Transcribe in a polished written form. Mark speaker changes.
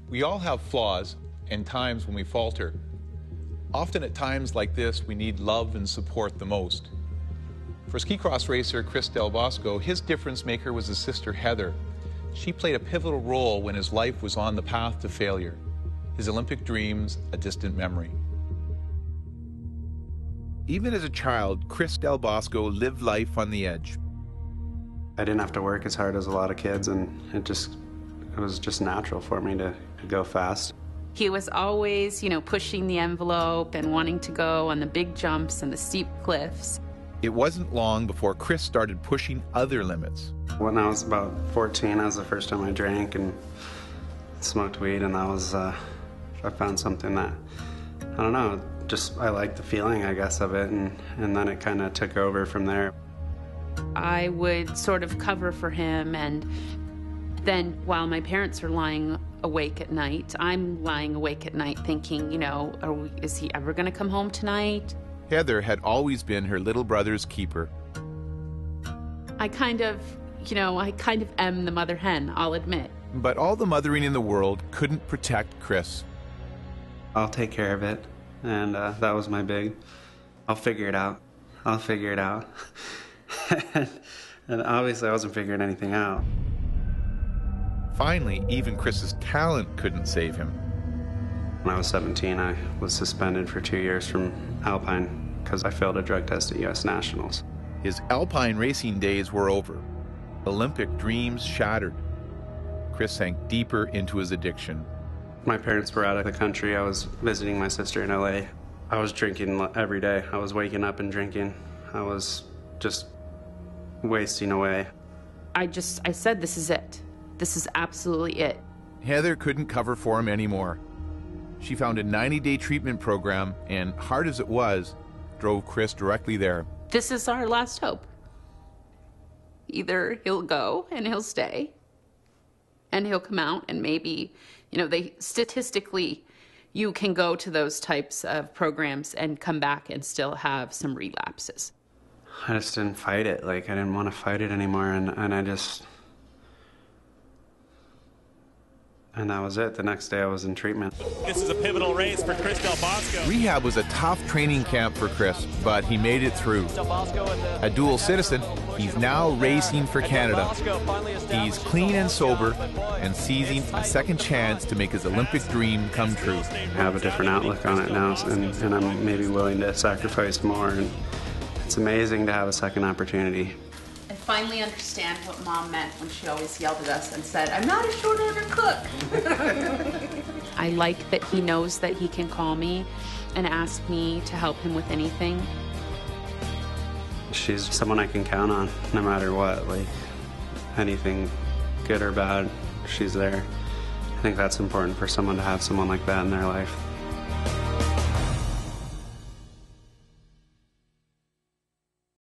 Speaker 1: We all have flaws and times when we falter. Often at times like this, we need love and support the most. For ski cross racer Chris Del Bosco, his difference maker was his sister Heather. She played a pivotal role when his life was on the path to failure. His Olympic dreams, a distant memory. Even as a child, Chris Del Bosco lived life on the edge.
Speaker 2: I didn't have to work as hard as a lot of kids, and it was just natural for me to go fast.
Speaker 3: He was always, pushing the envelope and wanting to go on the big jumps and the steep cliffs.
Speaker 1: It wasn't long before Chris started pushing other limits.
Speaker 2: When I was about 14, that was the first time I drank and smoked weed, and that was, I found something that, I don't know, I liked the feeling, I guess, of it, and then it kind of took over from there.
Speaker 3: I would sort of cover for him, and then while my parents are lying awake at night, I'm lying awake at night thinking, is he ever going to come home tonight?
Speaker 1: Heather had always been her little brother's keeper.
Speaker 3: I kind of am the mother hen, I'll admit.
Speaker 1: But all the mothering in the world couldn't protect Chris.
Speaker 2: I'll take care of it, and that was my big, I'll figure it out. I'll figure it out. And obviously I wasn't figuring anything out.
Speaker 1: Finally, even Chris's talent couldn't save him.
Speaker 2: When I was 17, I was suspended for 2 years from Alpine because I failed a drug test at U.S. Nationals.
Speaker 1: His Alpine racing days were over. Olympic dreams shattered. Chris sank deeper into his addiction.
Speaker 2: My parents were out of the country. I was visiting my sister in L.A. I was drinking every day. I was waking up and drinking. I was just wasting away.
Speaker 3: I said, this is it. This is absolutely it.
Speaker 1: Heather couldn't cover for him anymore. She found a 90-day treatment program, and hard as it was, drove Chris directly there.
Speaker 3: This is our last hope. Either he'll go and he'll stay, and he'll come out, and maybe, statistically, you can go to those types of programs and come back and still have some relapses.
Speaker 2: I just didn't fight it. I didn't want to fight it anymore, and that was it. The next day I was in treatment.
Speaker 4: This is a pivotal race for Chris Del Bosco.
Speaker 1: Rehab was a tough training camp for Chris, but he made it through. A dual citizen, he's now racing for Canada. He's clean and sober and seizing a second chance to make his Olympic dream come true.
Speaker 2: I have a different outlook on it now, and I'm maybe willing to sacrifice more. And it's amazing to have a second opportunity.
Speaker 3: I finally understand what Mom meant when she always yelled at us and said, "I'm not a short order cook." I like that he knows that he can call me and ask me to help him with anything.
Speaker 2: She's someone I can count on no matter what, anything good or bad, she's there. I think that's important for someone to have someone like that in their life.